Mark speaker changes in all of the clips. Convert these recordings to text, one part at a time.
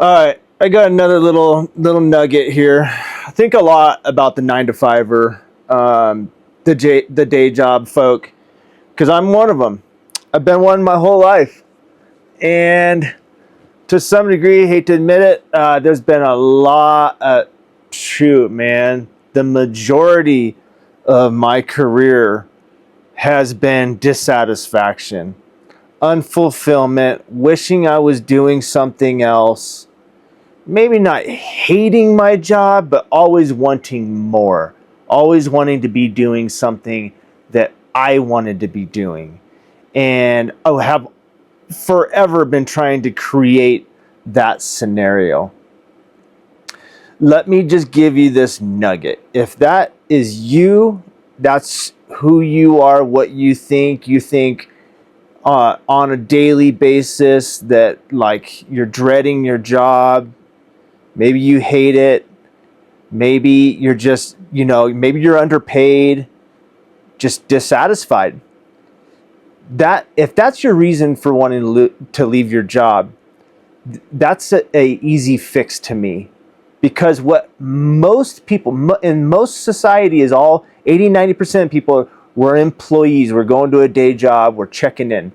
Speaker 1: All right, I got another little nugget here. I think a lot about the 9 to 5er, the day job folk, because I'm one of them. I've been one my whole life, and to some degree, hate to admit it, there's been a lot. Shoot, man, the majority of my career has been dissatisfaction, unfulfillment, wishing I was doing something else. Maybe not hating my job, but always wanting more, always wanting to be doing something that I wanted to be doing. And I have forever been trying to create that scenario. Let me just give you this nugget. If that is you, that's who you are, what you think on a daily basis, that like you're dreading your job. Maybe you hate it. Maybe you're just, maybe you're underpaid, just dissatisfied. That if that's your reason for wanting to leave your job, that's a easy fix to me. Because what most people in most society is all 80-90% of people, we're employees, we're going to a day job, we're checking in.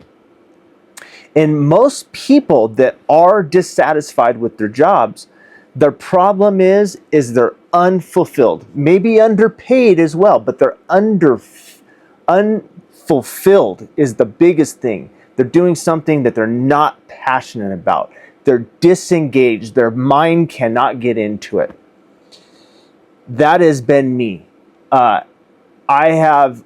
Speaker 1: And most people that are dissatisfied with their jobs, their problem is they're unfulfilled, maybe underpaid as well, but they're unfulfilled is the biggest thing. They're doing something that they're not passionate about. They're disengaged. Their mind cannot get into it. That has been me. I have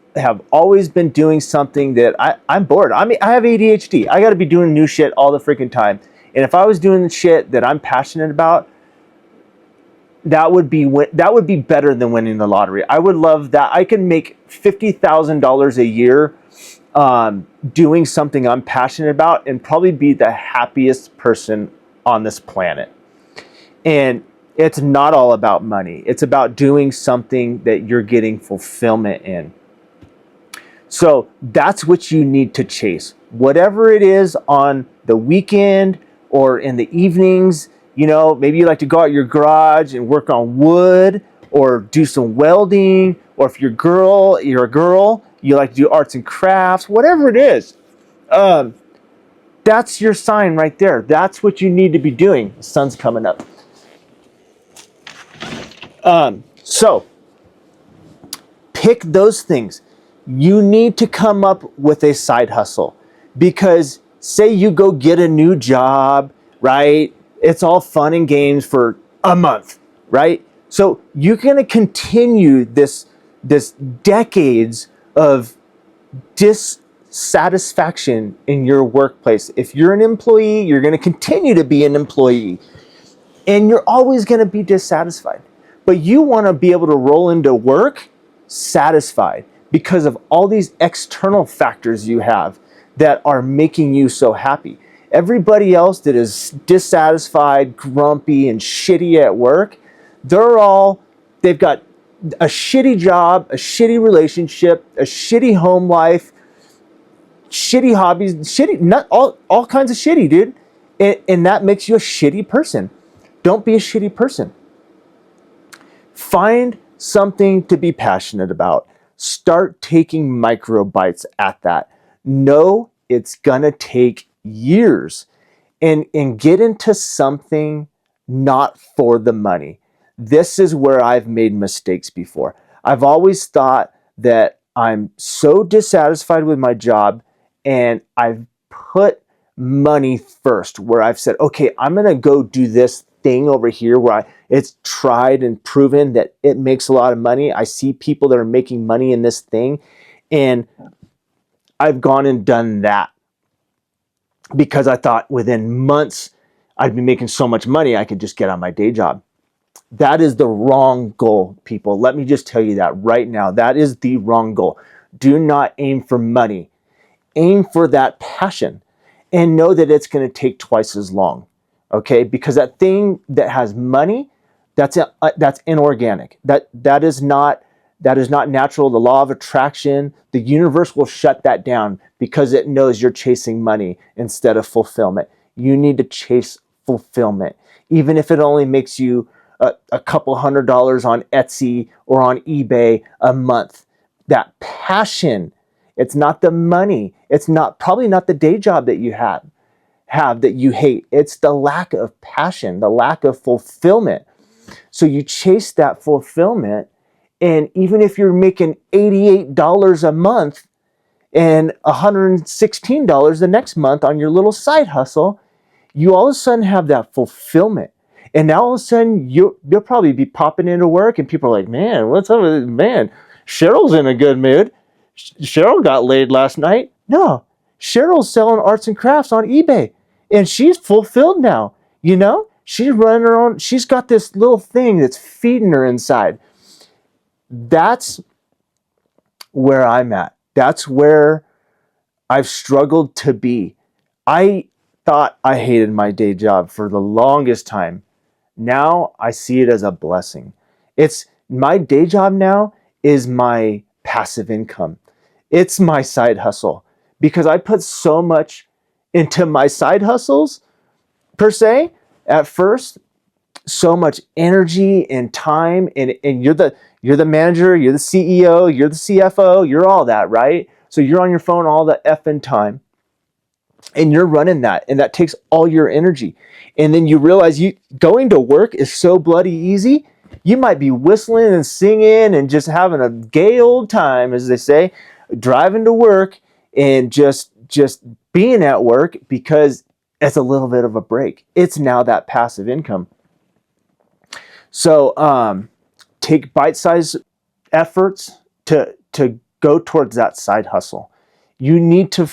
Speaker 1: always been doing something that I'm bored. I mean, I have ADHD. I got to be doing new shit all the freaking time. And if I was doing the shit that I'm passionate about, that would be better than winning the lottery. I would love that. I can make $50,000 a year doing something I'm passionate about and probably be the happiest person on this planet. And it's not all about money. It's about doing something that you're getting fulfillment in. So that's what you need to chase. Whatever it is on the weekend or in the evenings, maybe you like to go out your garage and work on wood or do some welding, or if you're a girl, you like to do arts and crafts, whatever it is. That's your sign right there. That's what you need to be doing. The sun's coming up. So pick those things. You need to come up with a side hustle, because say you go get a new job, right? It's all fun and games for a month, right? So you're going to continue this decades of dissatisfaction in your workplace. If you're an employee, you're going to continue to be an employee, and you're always going to be dissatisfied. But you want to be able to roll into work satisfied because of all these external factors you have that are making you so happy. Everybody else that is dissatisfied, grumpy, and shitty at work, they've got a shitty job, a shitty relationship, a shitty home life, shitty hobbies, not all kinds of shitty, dude. And that makes you a shitty person. Don't be a shitty person. Find something to be passionate about. Start taking micro bites at that. Know it's gonna take years, and get into something not for the money. This is where I've made mistakes before. I've always thought that I'm so dissatisfied with my job, and I've put money first, where I've said, okay, I'm gonna go do this thing over here where it's tried and proven that it makes a lot of money. I see people that are making money in this thing, and I've gone and done that because I thought within months I'd be making so much money I could just get on my day job. That is the wrong goal, people. Let me just tell you that right now. That is the wrong goal. Do not aim for money. Aim for that passion, and know that it's going to take twice as long. Okay, because that thing that has money, that's inorganic. That is not natural. The law of attraction, the universe will shut that down because it knows you're chasing money instead of fulfillment. You need to chase fulfillment. even if it only makes you a couple $100 on Etsy or on eBay a month. That passion, it's not the money. It's not probably not the day job that you have that you hate. It's the lack of passion, the lack of fulfillment. So you chase that fulfillment, and even if you're making $88 a month and $116 the next month on your little side hustle, you all of a sudden have that fulfillment. And now all of a sudden you'll probably be popping into work and people are like, man, what's up with this? Man, Cheryl's in a good mood. Cheryl got laid last night. No, Cheryl's selling arts and crafts on eBay and she's fulfilled now. You know, she's running her own. She's got this little thing that's feeding her inside. That's where I'm at. That's where I've struggled to be. I thought I hated my day job for the longest time. Now I see it as a blessing. It's my day job now is my passive income. It's my side hustle because I put so much into my side hustles per se at first, so much energy and time, and you're the manager, you're the CEO, you're the CFO, you're all that, right? So you're on your phone all the effing time and you're running that, and that takes all your energy. And then you realize you going to work is so bloody easy. You might be whistling and singing and just having a gay old time, as they say, driving to work and just being at work because it's a little bit of a break. It's now that passive income. So take bite-sized efforts to go towards that side hustle. You need to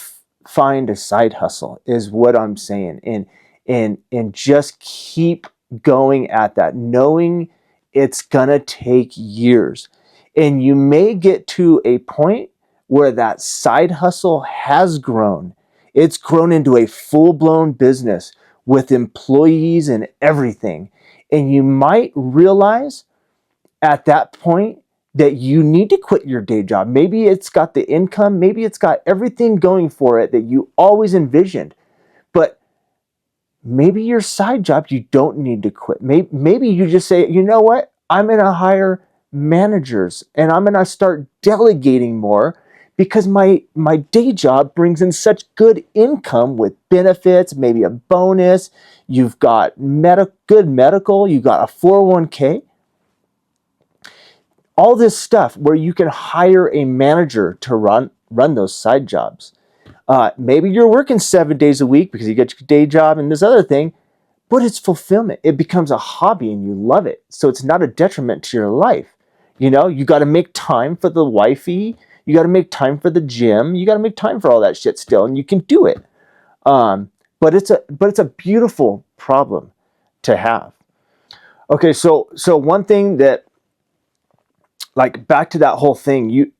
Speaker 1: find a side hustle is what I'm saying, and just keep going at that, knowing it's gonna take years. And you may get to a point where that side hustle has grown. It's grown into a full-blown business with employees and everything. And you might realize at that point that you need to quit your day job. Maybe it's got the income, maybe it's got everything going for it that you always envisioned. But maybe your side job you don't need to quit. Maybe you just say, you know what? I'm going to hire managers and I'm going to start delegating more because my day job brings in such good income with benefits, maybe a bonus. You've got good medical, you've got a 401k. All this stuff where you can hire a manager to run those side jobs. Maybe you're working 7 days a week because you get your day job and this other thing, but it's fulfillment. It becomes a hobby and you love it. So it's not a detriment to your life. You know, you got to make time for the wifey. You got to make time for the gym. You got to make time for all that shit still, and you can do it. But it's a beautiful problem to have. Okay, so one thing that, like, back to that whole thing,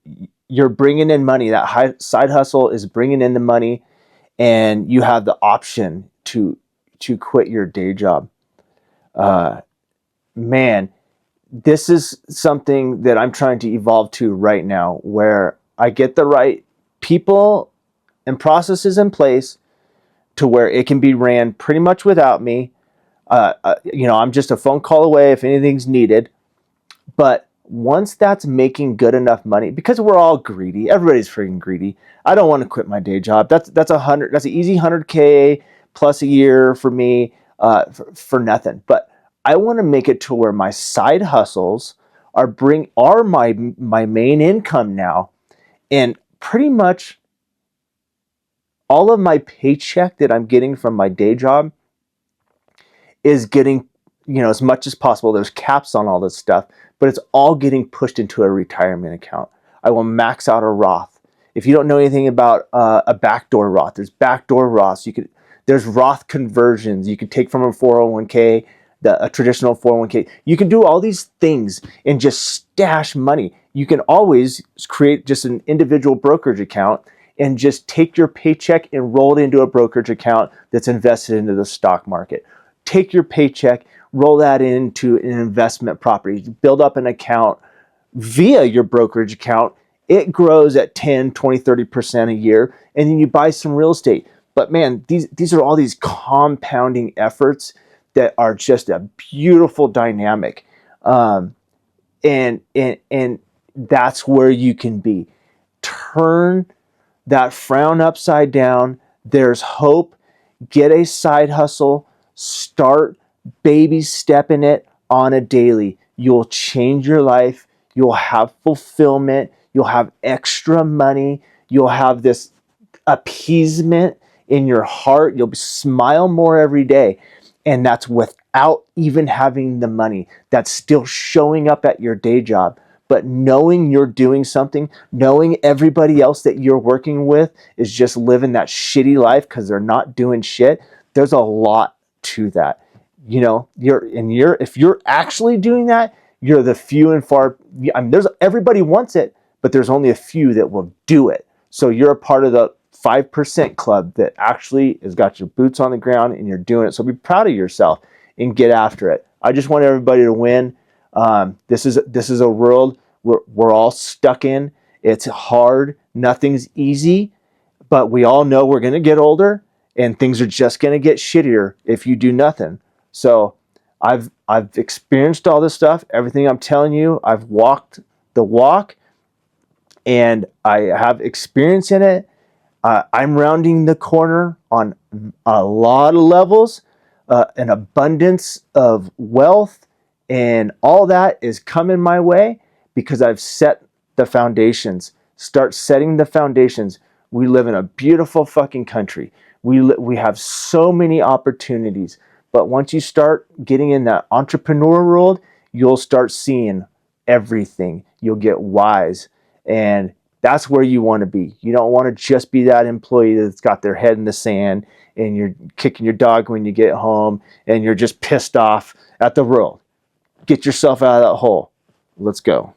Speaker 1: you're bringing in money. That side hustle is bringing in the money, and you have the option to quit your day job. Man, this is something that I'm trying to evolve to right now, where I get the right people and processes in place to where it can be ran pretty much without me. I'm just a phone call away if anything's needed. But once that's making good enough money, because we're all greedy, everybody's freaking greedy. I don't want to quit my day job. That's an easy 100K plus a year for me, for nothing. But I want to make it to where my side hustles are my main income now, and pretty much all of my paycheck that I'm getting from my day job is getting, as much as possible. There's caps on all this stuff, but it's all getting pushed into a retirement account. I will max out a Roth. If you don't know anything about a backdoor Roth, there's backdoor Roths. There's Roth conversions. You can take from a 401k, a traditional 401k. You can do all these things and just stash money. You can always create just an individual brokerage account and just take your paycheck and roll it into a brokerage account that's invested into the stock market. Take your paycheck, roll that into an investment property, build up an account via your brokerage account. It grows at 10, 20, 30% a year, and then you buy some real estate. But man, these are all these compounding efforts that are just a beautiful dynamic. And that's where you can be. Turn that frown upside down. There's hope. Get a side hustle. Start baby stepping it on a daily. You'll change your life. You'll have fulfillment. You'll have extra money. You'll have this appeasement in your heart. You'll smile more every day. And that's without even having the money. That's still showing up at your day job. But knowing you're doing something, knowing everybody else that you're working with is just living that shitty life because they're not doing shit, there's a lot to that. You know, if you're actually doing that, you're the few and far. I mean, everybody wants it, but there's only a few that will do it. So you're a part of the 5% club that actually has got your boots on the ground and you're doing it. So be proud of yourself and get after it. I just want everybody to win. This is a world we're all stuck in. It's hard. Nothing's easy, but we all know we're going to get older and things are just going to get shittier if you do nothing. So I've experienced all this stuff. Everything I'm telling you, I've walked the walk and I have experience in it. I'm rounding the corner on a lot of levels. An abundance of wealth and all that is coming my way because I've set the foundations. Start setting the foundations. We live in a beautiful fucking country. We have so many opportunities. But once you start getting in that entrepreneur world, you'll start seeing everything. You'll get wise. And that's where you want to be. You don't want to just be that employee that's got their head in the sand and you're kicking your dog when you get home and you're just pissed off at the world. Get yourself out of that hole. Let's go.